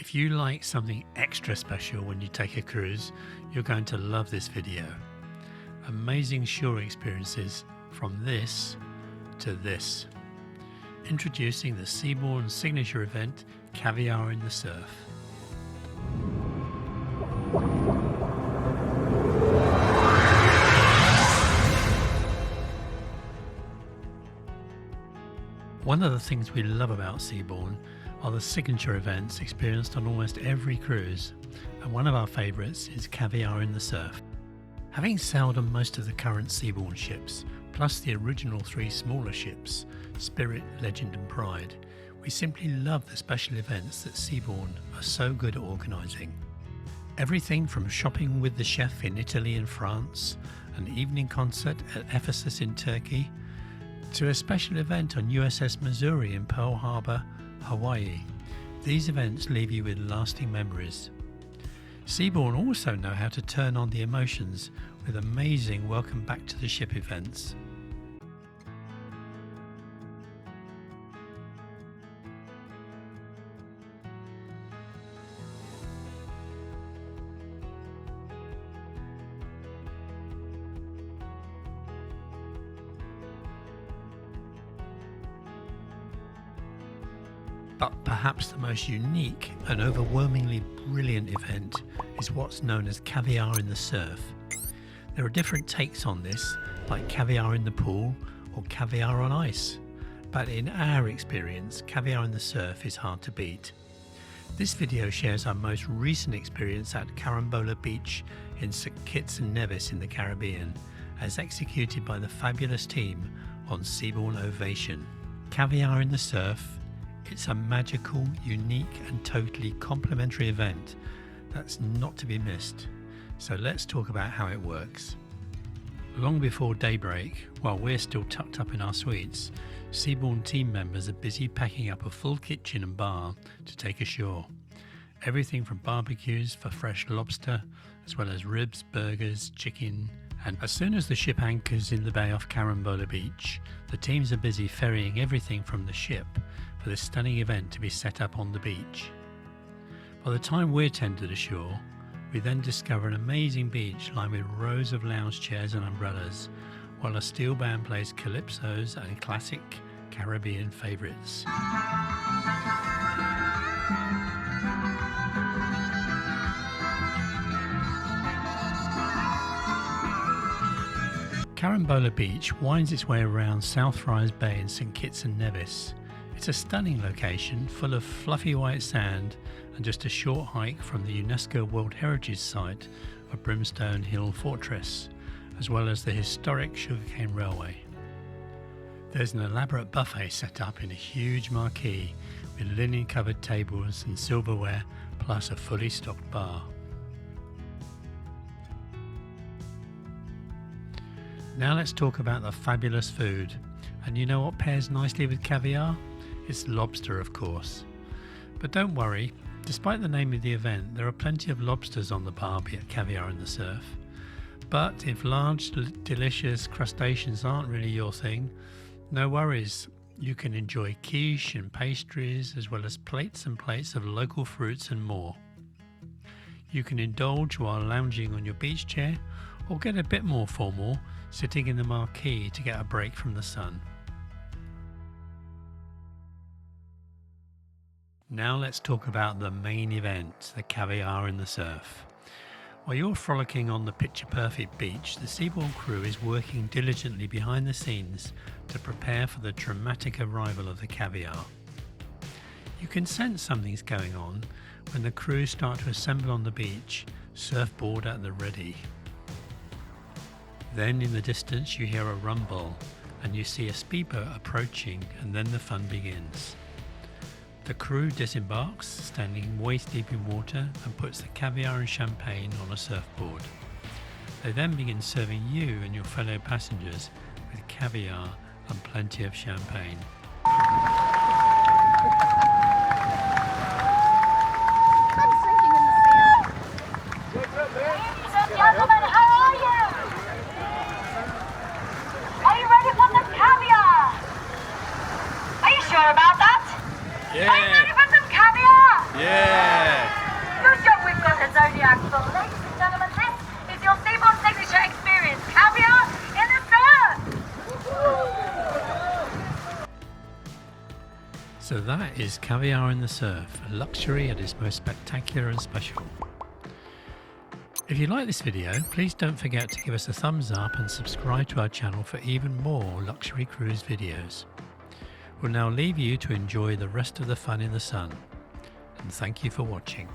If you like something extra special when you take a cruise, you're going to love this video. Amazing shore experiences from this to this. Introducing the Seabourn signature event, Caviar in the Surf. One of the things we love about Seabourn are the signature events experienced on almost every cruise, and one of our favourites is Caviar in the Surf. Having sailed on most of the current Seabourn ships, plus the original 3 smaller ships, Spirit, Legend and Pride, we simply love the special events that Seabourn are so good at organising. Everything from shopping with the chef in Italy and France, an evening concert at Ephesus in Turkey, to a special event on USS Missouri in Pearl Harbor, Hawaii. These events leave you with lasting memories. Seabourn also know how to turn on the emotions with amazing welcome back to the ship events. But perhaps the most unique and overwhelmingly brilliant event is what's known as Caviar in the Surf. There are different takes on this, like Caviar in the Pool or Caviar on Ice, but in our experience, Caviar in the Surf is hard to beat. This video shares our most recent experience at Carambola Beach in St Kitts and Nevis in the Caribbean, as executed by the fabulous team on Seabourn Ovation. Caviar in the Surf, it's a magical, unique and totally complimentary event that's not to be missed. So let's talk about how it works. Long before daybreak, while we're still tucked up in our suites, Seabourn team members are busy packing up a full kitchen and bar to take ashore. Everything from barbecues for fresh lobster, as well as ribs, burgers, chicken, and as soon as the ship anchors in the bay off Carambola Beach, the teams are busy ferrying everything from the ship for this stunning event to be set up on the beach. By the time we're tended ashore, we then discover an amazing beach lined with rows of lounge chairs and umbrellas, while a steel band plays calypsos and classic Caribbean favourites. Carambola Beach winds its way around South Rise Bay in St Kitts and Nevis. It's a stunning location full of fluffy white sand and just a short hike from the UNESCO World Heritage Site of Brimstone Hill Fortress, as well as the historic Sugarcane Railway. There's an elaborate buffet set up in a huge marquee with linen-covered tables and silverware, plus a fully stocked bar. Now let's talk about the fabulous food. And you know what pairs nicely with caviar? It's lobster, of course. But don't worry, despite the name of the event, there are plenty of lobsters on the barbie at Caviar in the Surf. But if large, delicious crustaceans aren't really your thing, no worries. You can enjoy quiche and pastries, as well as plates and plates of local fruits and more. You can indulge while lounging on your beach chair, or get a bit more formal, sitting in the marquee to get a break from the sun. Now let's talk about the main event, the Caviar in the Surf. While you're frolicking on the picture-perfect beach, the Seabourn crew is working diligently behind the scenes to prepare for the dramatic arrival of the caviar. You can sense something's going on when the crew start to assemble on the beach, surfboard at the ready. Then in the distance you hear a rumble and you see a speedboat approaching, and then the fun begins. The crew disembarks, standing waist deep in water, and puts the caviar and champagne on a surfboard. They then begin serving you and your fellow passengers with caviar and plenty of champagne. About that? Yeah. Are you ready for some caviar? Yeah. the Zodiac. So, ladies and gentlemen, this is your Seabourn signature experience, Caviar in the surf! So that is Caviar in the Surf, a luxury at its most spectacular and special. If you like this video, please don't forget to give us a thumbs up and subscribe to our channel for even more luxury cruise videos. We'll now leave you to enjoy the rest of the fun in the sun, and thank you for watching.